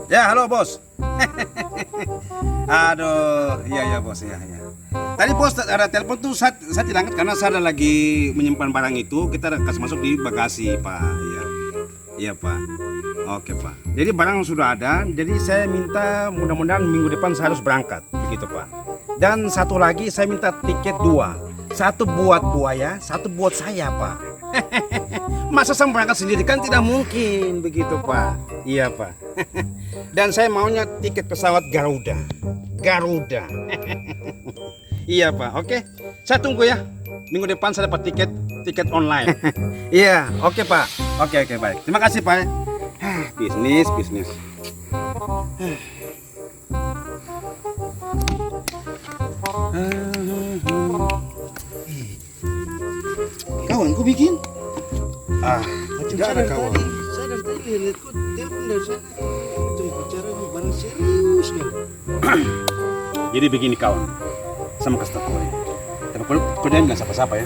Ya, halo bos. Aduh, iya bos, iya. Tadi bos ada telepon tuh saya tidak angkat karena saya ada lagi menyimpan barang itu. Kita kasih masuk di bagasi, Pak. Iya Pak. Oke Pak. Jadi barang sudah ada. Jadi saya minta mudah-mudahan minggu depan saya harus berangkat, begitu Pak. Dan satu lagi saya minta tiket 2. Satu buat buaya, satu buat saya Pak. Masa saya berangkat sendiri kan tidak mungkin begitu Pak. Iya Pak. Dan saya maunya tiket pesawat Garuda. Iya Pak. Oke. Saya tunggu ya. Minggu depan saya dapat tiket online. Iya. Oke Pak. Oke baik. Terima kasih Pak. Bisnis. Kawan, ku bikin. Tidak ada kawan. Saya dari tadi lihat kok telepon dari sana. Itu bicara barang serius kan. Jadi begini kawan, sama kasih tahu ya. Tapi kau jangan bilang siapa-siapa ya.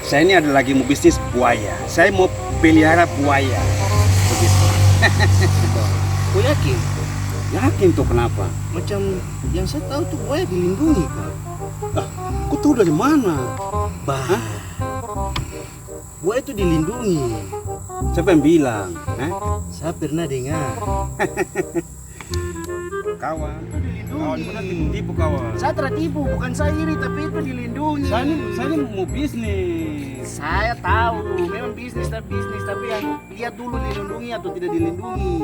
Saya ini ada lagi mau bisnis buaya. Saya mau pelihara buaya. Begitu. Kau yakin? Yakin tuh kenapa? Macam yang saya tahu tuh buaya dilindungi kan. Kau tahu dari mana? Bah. Buaya itu dilindungi. Siapa yang bilang? Saya pernah dengar. Kawan. Dilindungi. Kawan pernah tipu kawan. Saya tertipu, bukan saya iri, tapi itu dilindungi. Saya ini mau bisnis. Saya tahu, memang bisnis, tapi yang lihat dulu dilindungi atau tidak dilindungi.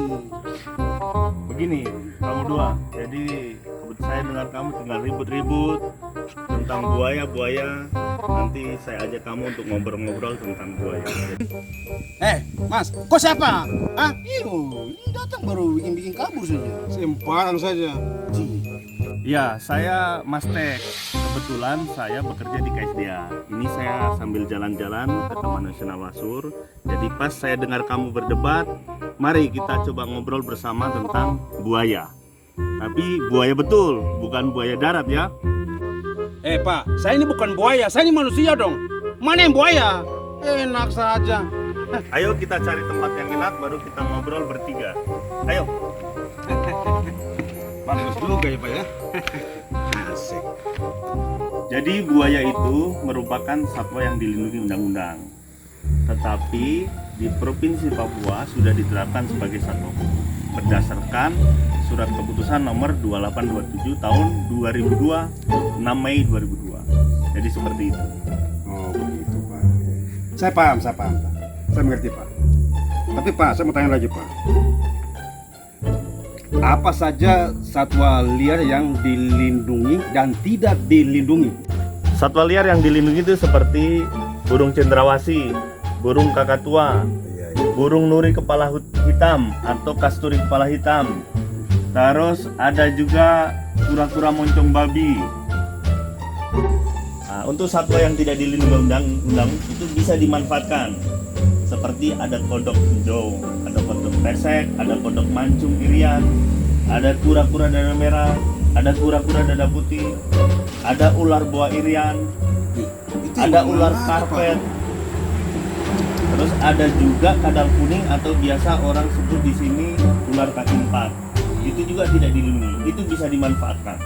Begini, kamu dua. Jadi saya dengar kamu tinggal ribut-ribut tentang buaya. Nanti saya ajak kamu untuk ngobrol-ngobrol tentang buaya. Mas, kau siapa? Ini datang baru bikin kabur saja. Sembarang saja. Ya, saya Mas Tek. Kebetulan saya bekerja di KSDA. Ini saya sambil jalan-jalan ke Taman Nasional Wasur. Jadi pas saya dengar kamu berdebat, mari kita coba ngobrol bersama tentang buaya. Tapi buaya betul, bukan buaya darat ya. Pak, saya ini bukan buaya, saya ini manusia dong. Mana yang buaya? Enak saja. Ayo kita cari tempat yang enak, baru kita ngobrol bertiga. Ayo. Bagus juga ya Pak ya. Asik. Jadi buaya itu merupakan satwa yang dilindungi undang-undang. Tetapi di Provinsi Papua sudah ditetapkan sebagai satwa khusus berdasarkan surat keputusan nomor 2827 tahun 2002 6 Mei 2002. Jadi seperti itu. Oh begitu Pak. Saya paham Pak. Saya mengerti Pak. Tapi Pak, saya mau tanya lagi Pak. Apa saja satwa liar yang dilindungi dan tidak dilindungi? Satwa liar yang dilindungi itu seperti burung cendrawasih, burung kakatua, burung nuri kepala hitam atau kasturi kepala hitam. Terus ada juga kura-kura moncong babi. Nah, untuk satwa yang tidak dilindungi undang-undang itu bisa dimanfaatkan. Seperti ada kodok hijau, ada kodok pesek, ada kodok mancung irian, ada kura-kura dada merah, ada kura-kura dada putih, ada ular boa irian, ada ular karpet. Terus ada juga kadal kuning atau biasa orang sebut di sini ular kaki empat. Itu juga tidak dilindungi, itu bisa dimanfaatkan.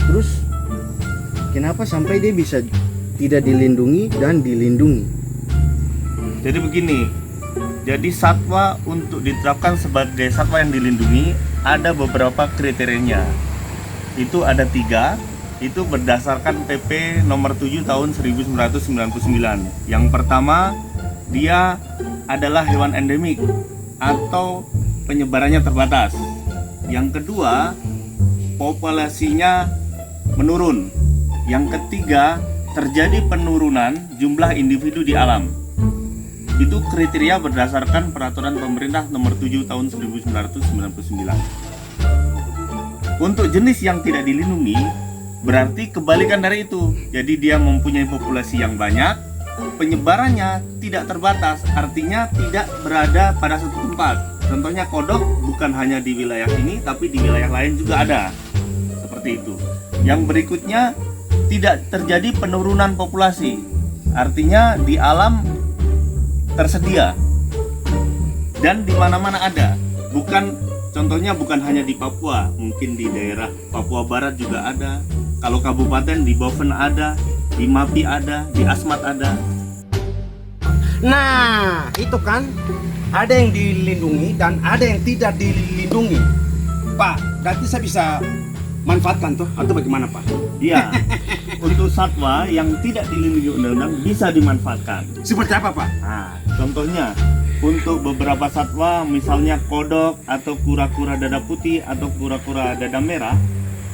Terus kenapa sampai dia bisa tidak dilindungi dan dilindungi? Jadi begini, jadi satwa untuk diterapkan sebagai satwa yang dilindungi ada beberapa kriterianya. Itu ada 3. Itu berdasarkan PP nomor 7 tahun 1999. Yang pertama, dia adalah hewan endemik atau penyebarannya terbatas. Yang kedua, populasinya menurun. Yang ketiga, terjadi penurunan jumlah individu di alam. Itu kriteria berdasarkan peraturan pemerintah nomor 7 tahun 1999. Untuk jenis yang tidak dilindungi, berarti kebalikan dari itu. Jadi dia mempunyai populasi yang banyak, penyebarannya tidak terbatas, artinya tidak berada pada satu tempat. Contohnya kodok bukan hanya di wilayah ini, tapi di wilayah lain juga ada. Seperti itu. Yang berikutnya, tidak terjadi penurunan populasi, artinya di alam tersedia. dan di mana-mana ada. Contohnya bukan hanya di Papua, mungkin di daerah Papua Barat juga ada. Kalau kabupaten di Boven ada, di Mapi ada, di Asmat ada. Nah, itu kan ada yang dilindungi dan ada yang tidak dilindungi. Pak, berarti saya bisa manfaatkan tuh atau bagaimana, Pak? Iya, untuk satwa yang tidak dilindungi undang-undang bisa dimanfaatkan. Seperti apa, Pak? Nah, contohnya untuk beberapa satwa, misalnya kodok atau kura-kura dada putih atau kura-kura dada merah,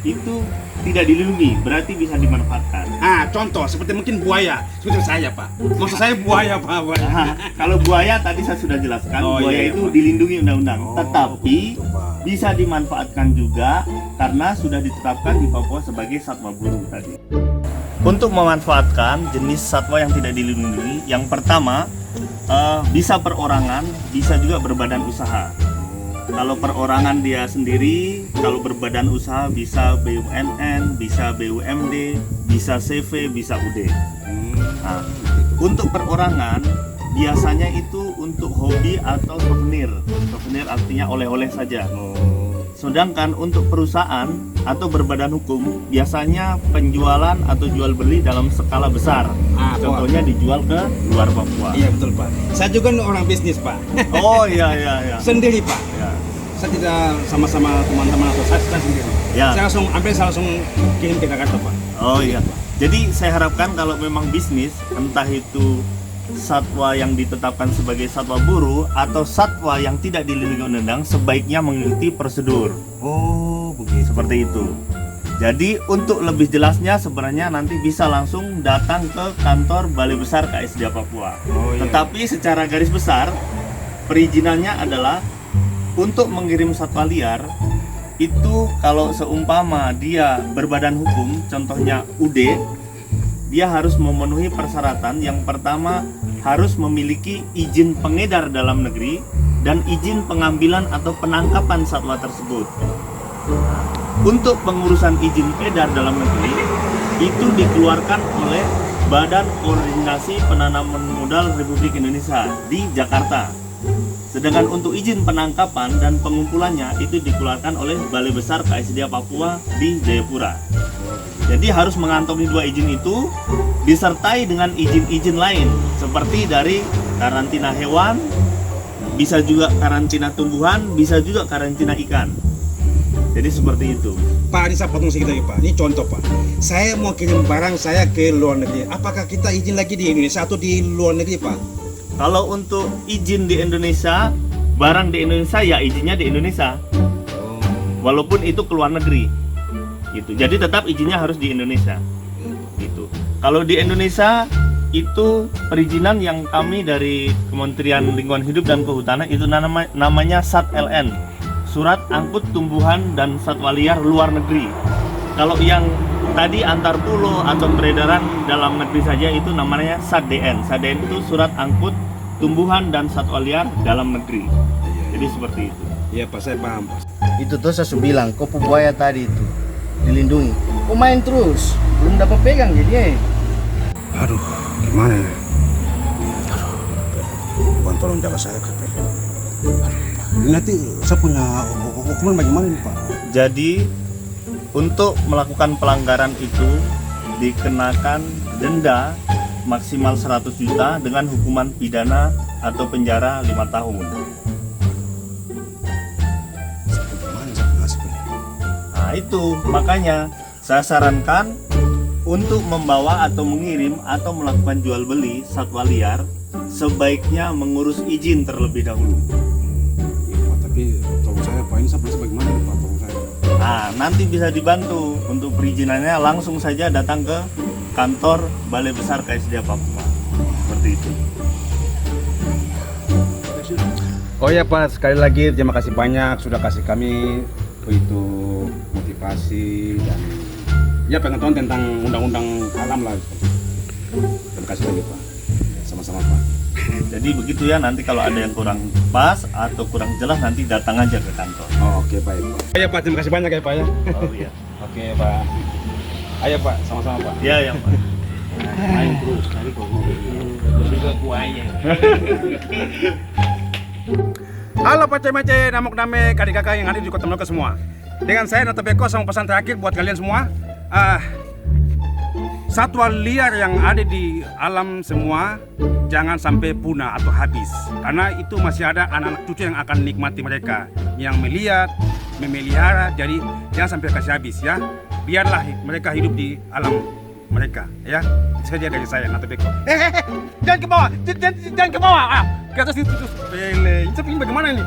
itu tidak dilindungi, berarti bisa dimanfaatkan. Ah, contoh seperti mungkin buaya, seperti saya, Pak. Maksud saya buaya, Pak. Nah, kalau buaya tadi saya sudah jelaskan, Oh, buaya iya, itu Pak. dilindungi undang-undang, Oh, tetapi begitu, Pak. bisa dimanfaatkan juga karena sudah ditetapkan di Papua sebagai satwa buru tadi. Untuk memanfaatkan jenis satwa yang tidak dilindungi, yang pertama bisa perorangan, bisa juga berbadan usaha. Kalau perorangan dia sendiri, kalau berbadan usaha bisa BUMN, bisa BUMD, bisa CV, bisa UD. Nah, untuk perorangan biasanya itu untuk hobi atau souvenir. Souvenir artinya oleh-oleh saja. Sedangkan untuk perusahaan atau berbadan hukum biasanya penjualan atau jual beli dalam skala besar. Contohnya dijual ke luar Papua. Iya, betul, Pak. Saya juga orang bisnis, Pak. Oh iya. Sendiri, Pak. Ya. Saya tidak sama-sama teman-teman atau saya sendiri. Ya. Saya langsung kirim ke Jakarta, Pak. Oh iya. Jadi saya harapkan kalau memang bisnis, entah itu satwa yang ditetapkan sebagai satwa buru atau satwa yang tidak dilindungi undang-undang, sebaiknya mengikuti prosedur. Oh, begitu. Seperti itu. Jadi untuk lebih jelasnya sebenarnya nanti bisa langsung datang ke kantor Balai Besar KSDA Papua. Oh, iya. Tetapi secara garis besar perizinannya adalah untuk mengirim satwa liar itu kalau seumpama dia berbadan hukum, contohnya UD, dia harus memenuhi persyaratan. Yang pertama harus memiliki izin pengedar dalam negeri dan izin pengambilan atau penangkapan satwa tersebut. Untuk pengurusan izin edar dalam negeri itu dikeluarkan oleh Badan Koordinasi Penanaman Modal Republik Indonesia di Jakarta. Sedangkan untuk izin penangkapan dan pengumpulannya itu dikeluarkan oleh Balai Besar KSDA Papua di Jayapura. Jadi harus mengantongi dua izin itu disertai dengan izin-izin lain seperti dari karantina hewan, bisa juga karantina tumbuhan, bisa juga karantina ikan. Jadi seperti itu. Pak, ini saya potong sedikit lagi, Pak. Ini contoh, Pak. Saya mau kirim barang saya ke luar negeri. Apakah kita izin lagi di Indonesia atau di luar negeri, Pak? Kalau untuk izin di Indonesia, barang di Indonesia ya izinnya di Indonesia. Walaupun itu ke luar negeri. Gitu. Jadi tetap izinnya harus di Indonesia. Gitu. Kalau di Indonesia itu perizinan yang kami dari Kementerian Lingkungan Hidup dan Kehutanan itu namanya SAT-LN, Surat Angkut Tumbuhan dan Satwa Liar Luar Negeri. Kalau yang tadi antar pulau atau peredaran dalam negeri saja itu namanya SAT-DN. SAT-DN itu Surat Angkut Tumbuhan dan Satwa Liar dalam negeri. Jadi seperti itu. Iya, Pak, saya paham, Pak. Itu tuh saya sudah bilang, kok buaya tadi itu dilindungi. Kok main terus? Belum dapat pegang jadinya. Aduh, gimana ya? Aduh, tolong jaga saya, Pak. Ini nanti saya punya hukuman bagaimana nih, Pak? Jadi untuk melakukan pelanggaran itu dikenakan denda maksimal 100 juta dengan hukuman pidana atau penjara 5 tahun. Gimana saya punya seperti? Nah itu makanya saya sarankan untuk membawa atau mengirim atau melakukan jual beli satwa liar sebaiknya mengurus izin terlebih dahulu. Iya, Pak, tapi tolong saya, Pak, ini saya belum bagaimana nih, Pak, tolong saya. Nah nanti bisa dibantu untuk perizinannya, langsung saja datang ke kantor Balai Besar KSDA Papua. Seperti itu. Oh ya, Pak, sekali lagi terima kasih banyak sudah kasih kami itu motivasi dan ya pengetahuan tentang undang-undang alam lah. Terima kasih lagi, Pak. Sama-sama, Pak. Jadi begitu ya, nanti kalau ada yang kurang pas atau kurang jelas nanti datang aja ke kantor. Oh, oke, baik, Pak. Oh ya, Pak, terima kasih banyak ya, Pak ya. Oh iya. Oke, Pak. Ayo, Pak, sama-sama, Pak. Iya, yang Pak. Main terus, kali kok juga buaya. Halo pace-mace, namuk name, adik kakak yang ada di Kota Maloka semua. Dengan saya Nata Beko sama pesan terakhir buat kalian semua. Satwa liar yang ada di alam semua jangan sampai punah atau habis. Karena itu masih ada anak-anak cucu yang akan nikmati mereka. Yang melihat, memelihara, jadi jangan sampai kasih habis ya. Biarlah mereka hidup di alam mereka ya. Itu saja dari saya Nata Beko. Jangan ke bawah, jangan ke bawah. Ke atas itu. Pele, ini bagaimana ini?